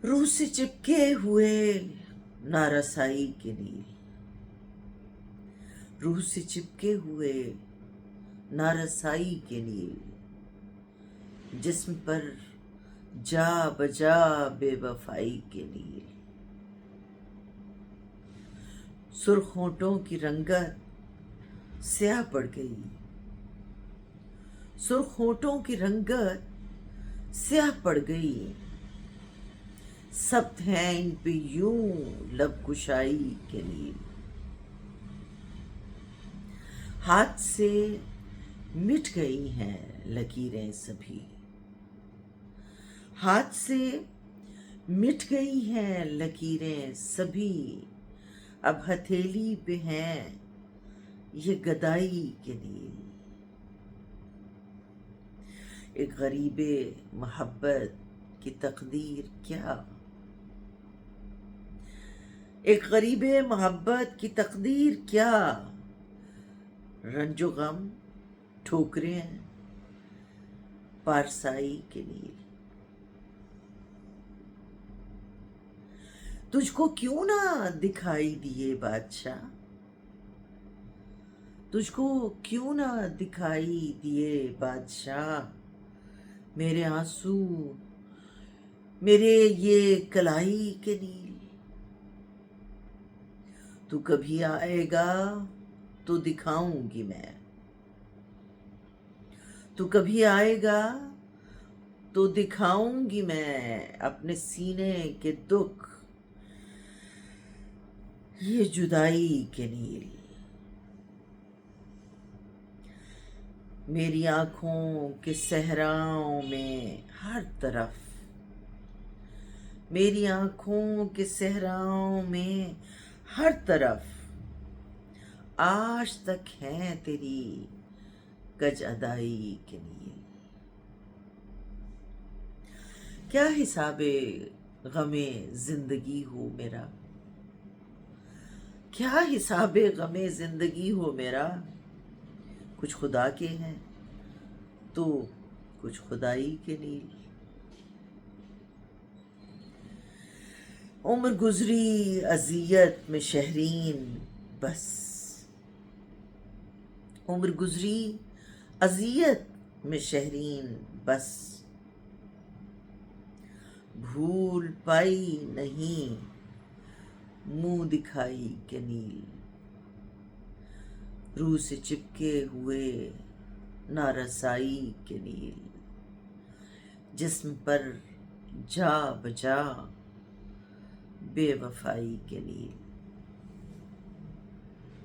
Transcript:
रूह से चिपके हुए नारसाई के नील, रूह से चिपके हुए नारसाई के नील, जिस्म पर जा बजा बेवफाई के नील। सुर्ख होंठों की रंगत स्याह पड़ गई, सुर्ख होंठों की रंगत स्याह पड़ गई। सब्त हैं इन पे यूं लब कुशाई के नील। हाथ से मिट गई हैं लकीरें सभी, हाथ से मिट गई हैं लकीरें सभी। अब हथेली पे हैं ये गदाई के नील। एक गरीबे मोहब्बत की तकदीर क्या, एक गरीबे मोहब्बत की तकदीर क्या। रंजो गम ठोकरें पारसाई के नील। तुझको क्यों ना दिखाई दिए बादशाह, तुझको क्यों ना दिखाई दिए बादशाह। मेरे आंसू मेरे ये कलाई के नील। तू कभी आएगा तो दिखाऊंगी मैं, तू कभी आएगा तो दिखाऊंगी मैं अपने सीने के दुख ये जुदाई के नील। मेरी आंखों के सहराओं में हर तरफ, मेरी आंखों के सहराओं में हर तरफ आज तक हैं तेरी गज अदाई के नील। क्या हिसाबे गमे जिंदगी हो मेरा, क्या हिसाबे गमे जिंदगी हो मेरा। कुछ खुदा के हैं तो कुछ खुदाई के नील। उम्र गुजरी अजियत में शहरीन बस, उम्र गुजरी अजियत में शहरीन बस। भूल पाई नहीं मुंह दिखाई के नील। रूह से चिपके हुए नारसाई के नील, जिस्म पर जा बजा बेवफाई के नील।